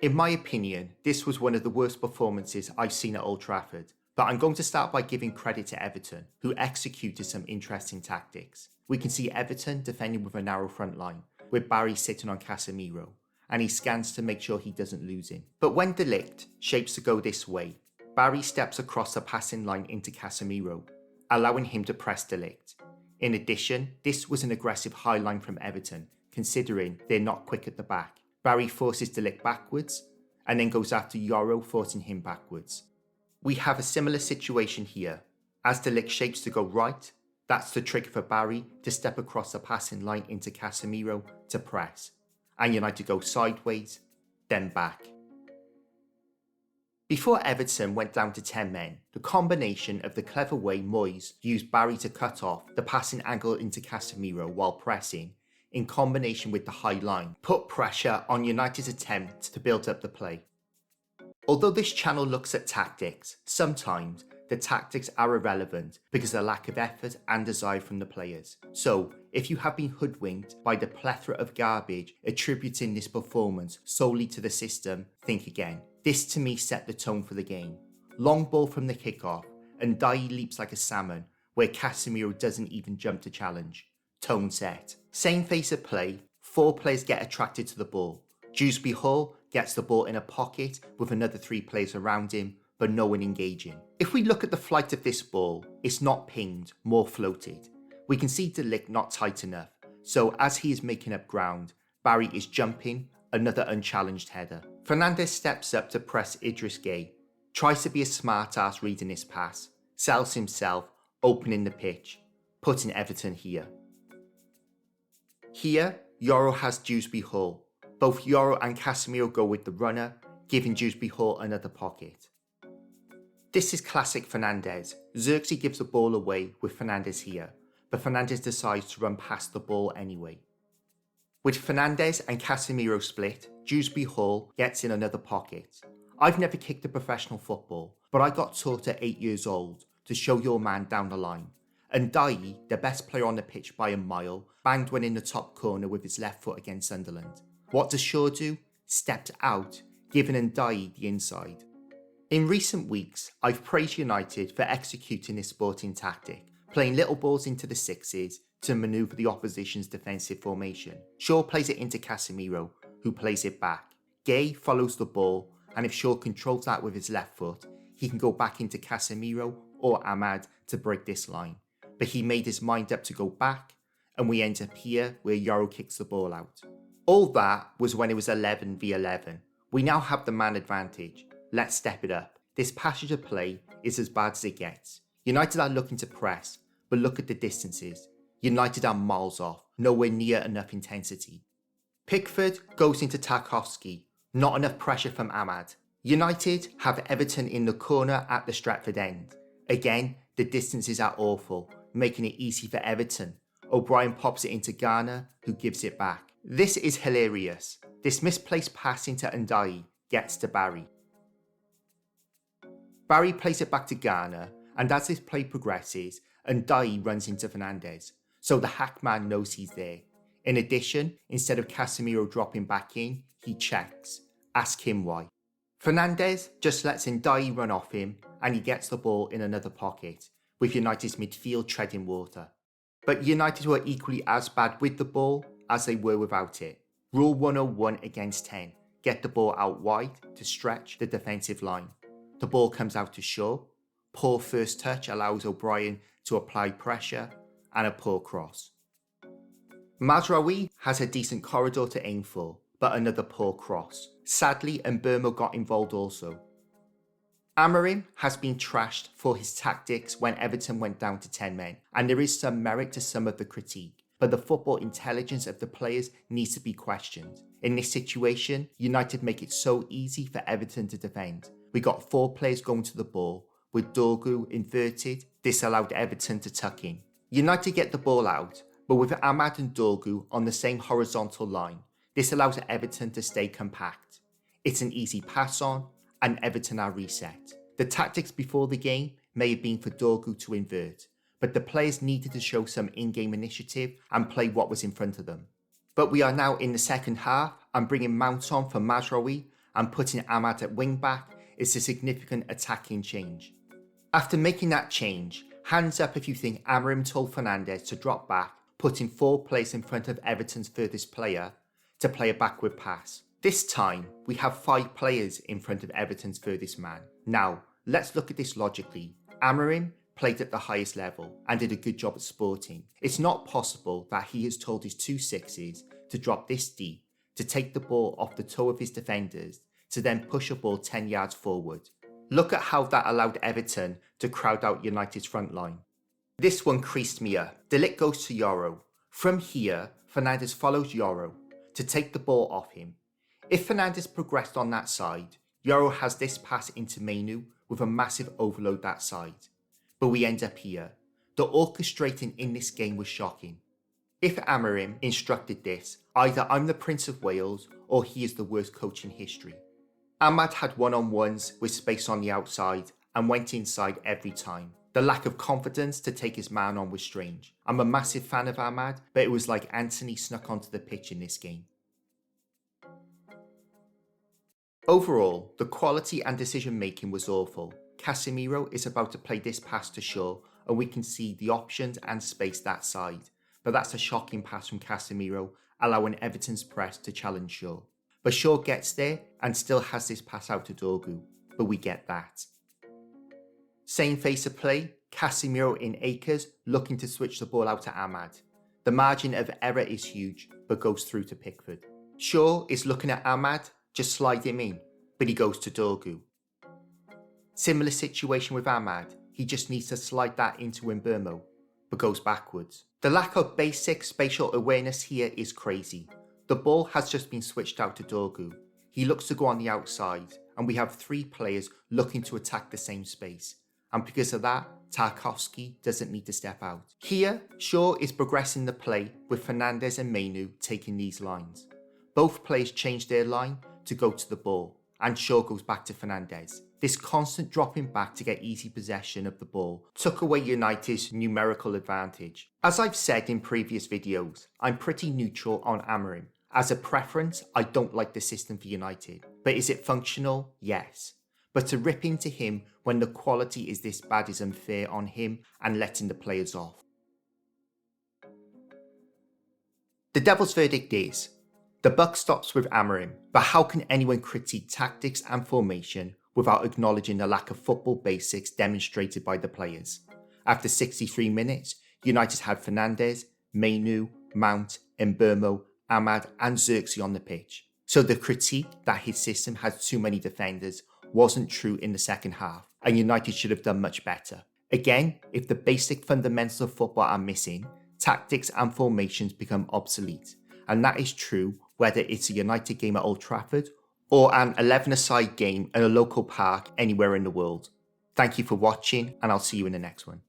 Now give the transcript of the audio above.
In my opinion, this was one of the worst performances I've seen at Old Trafford, but I'm going to start by giving credit to Everton, who executed some interesting tactics. We can see Everton defending with a narrow front line, with Barry sitting on Casemiro, and he scans to make sure he doesn't lose him. But when De Ligt shapes to go this way, Barry steps across the passing line into Casemiro, allowing him to press De Ligt. In addition, this was an aggressive high line from Everton, considering they're not quick at the back. Barry forces De Ligt backwards, and then goes after Yoro, forcing him backwards. We have a similar situation here. As De Ligt shapes to go right, that's the trick for Barry to step across the passing line into Casemiro to press, and United go sideways, then back. Before Everton went down to 10 men, the combination of the clever way Moyes used Barry to cut off the passing angle into Casemiro while pressing, in combination with the high line, put pressure on United's attempt to build up the play. Although this channel looks at tactics, sometimes the tactics are irrelevant because of the lack of effort and desire from the players. So, if you have been hoodwinked by the plethora of garbage attributing this performance solely to the system, think again. This to me set the tone for the game. Long ball from the kickoff, and Dai leaps like a salmon, where Casemiro doesn't even jump to challenge. Tone set. Same phase of play, 4 players get attracted to the ball. Dewsbury Hall gets the ball in a pocket with another 3 players around him, but no one engaging. If we look at the flight of this ball, it's not pinged, more floated. We can see De Ligt not tight enough, so as he is making up ground, Barry is jumping, another unchallenged header. Fernandes steps up to press Idris Gueye, tries to be a smart ass reading this pass, sells himself, opening the pitch, putting Everton here. Here, Yoro has Dewsbury Hall. Both Yoro and Casemiro go with the runner, giving Dewsbury Hall another pocket. This is classic Fernandes. Xerxes gives the ball away with Fernandes here, but Fernandes decides to run past the ball anyway. With Fernandes and Casemiro split, Dewsbury Hall gets in another pocket. I've never kicked a professional football, but I got taught at 8 years old to show your man down the line. And Dai, the best player on the pitch by a mile, banged one in the top corner with his left foot against Sunderland. What does Shaw do? Stepped out, giving Ndiaye the inside. In recent weeks, I've praised United for executing this sporting tactic, playing little balls into the sixes to manoeuvre the opposition's defensive formation. Shaw plays it into Casemiro, who plays it back. Gueye follows the ball, and if Shaw controls that with his left foot, he can go back into Casemiro or Ahmad to break this line. But he made his mind up to go back, and we end up here where Yoro kicks the ball out. All that was when it was 11 v 11. We now have the man advantage. Let's step it up. This passage of play is as bad as it gets. United are looking to press, but look at the distances. United are miles off, nowhere near enough intensity. Pickford goes into Tarkowski, not enough pressure from Ahmad. United have Everton in the corner at the Stratford end. Again, the distances are awful, making it easy for Everton. O'Brien pops it into Garner, who gives it back. This is hilarious. This misplaced pass into Ndiaye gets to Barry. Barry plays it back to Garner, and as this play progresses, Ndiaye runs into Fernandes, so the hack man knows he's there. In addition, instead of Casemiro dropping back in, he checks. Ask him why. Fernandes just lets Ndiaye run off him, and he gets the ball in another pocket, with United's midfield treading water. But United were equally as bad with the ball as they were without it. Rule 101 against 10. Get the ball out wide to stretch the defensive line. The ball comes out to Shaw. Poor first touch allows O'Brien to apply pressure, and a poor cross. Mazraoui has a decent corridor to aim for, but another poor cross. Sadly, Mbeumo got involved also. Amorim has been trashed for his tactics when Everton went down to 10 men, and there is some merit to some of the critique, but the football intelligence of the players needs to be questioned. In this situation, United make it so easy for Everton to defend. We got 4 players going to the ball, with Dorgu inverted. This allowed Everton to tuck in. United get the ball out, but with Ahmad and Dorgu on the same horizontal line, this allows Everton to stay compact. It's an easy pass on, and Everton are reset. The tactics before the game may have been for Dorgu to invert, but the players needed to show some in-game initiative and play what was in front of them. But we are now in the second half and bringing Mount on for Mazraoui, and putting Ahmad at wing back is a significant attacking change. After making that change, hands up if you think Amorim told Fernandes to drop back, putting 4 players in front of Everton's furthest player to play a backward pass. This time, we have 5 players in front of Everton's furthest man. Now, let's look at this logically. Amorim played at the highest level and did a good job at Sporting. It's not possible that he has told his 2 sixes to drop this deep, to take the ball off the toe of his defenders, to then push a ball 10 yards forward. Look at how that allowed Everton to crowd out United's front line. This one creased me up. De Ligt goes to Yoro. From here, Fernandes follows Yoro to take the ball off him. If Fernandes progressed on that side, Yoro has this pass into Mainu with a massive overload that side. But we end up here. The orchestrating in this game was shocking. If Amorim instructed this, either I'm the Prince of Wales or he is the worst coach in history. Ahmad had one-on-ones with space on the outside and went inside every time. The lack of confidence to take his man on was strange. I'm a massive fan of Ahmad, but it was like Anthony snuck onto the pitch in this game. Overall, the quality and decision making was awful. Casemiro is about to play this pass to Shaw and we can see the options and space that side. But that's a shocking pass from Casemiro, allowing Everton's press to challenge Shaw. But Shaw gets there and still has this pass out to Dorgu, but we get that. Same phase of play, Casemiro in acres looking to switch the ball out to Ahmad. The margin of error is huge, but goes through to Pickford. Shaw is looking at Ahmad, just slide him in, but he goes to Dorgu. Similar situation with Ahmad, he just needs to slide that into Mbeumo, but goes backwards. The lack of basic spatial awareness here is crazy. The ball has just been switched out to Dorgu. He looks to go on the outside, and we have 3 players looking to attack the same space. And because of that, Tarkowski doesn't need to step out. Here, Shaw is progressing the play with Fernandes and Mainu taking these lines. Both players change their line to go to the ball, and Shaw goes back to Fernandes. This constant dropping back to get easy possession of the ball took away United's numerical advantage. As I've said in previous videos, I'm pretty neutral on Amorim. As a preference, I don't like the system for United. But is it functional? Yes. But to rip into him when the quality is this bad is unfair on him and letting the players off. The devil's verdict is, the buck stops with Amorim, but how can anyone critique tactics and formation without acknowledging the lack of football basics demonstrated by the players? After 63 minutes, United had Fernandes, Mainu, Mount, Mbeumo, Ahmad and Xerxes on the pitch. So the critique that his system has too many defenders wasn't true in the second half, and United should have done much better. Again, if the basic fundamentals of football are missing, tactics and formations become obsolete, and that is true whether it's a United game at Old Trafford or an 11-a-side game in a local park anywhere in the world. Thank you for watching, and I'll see you in the next one.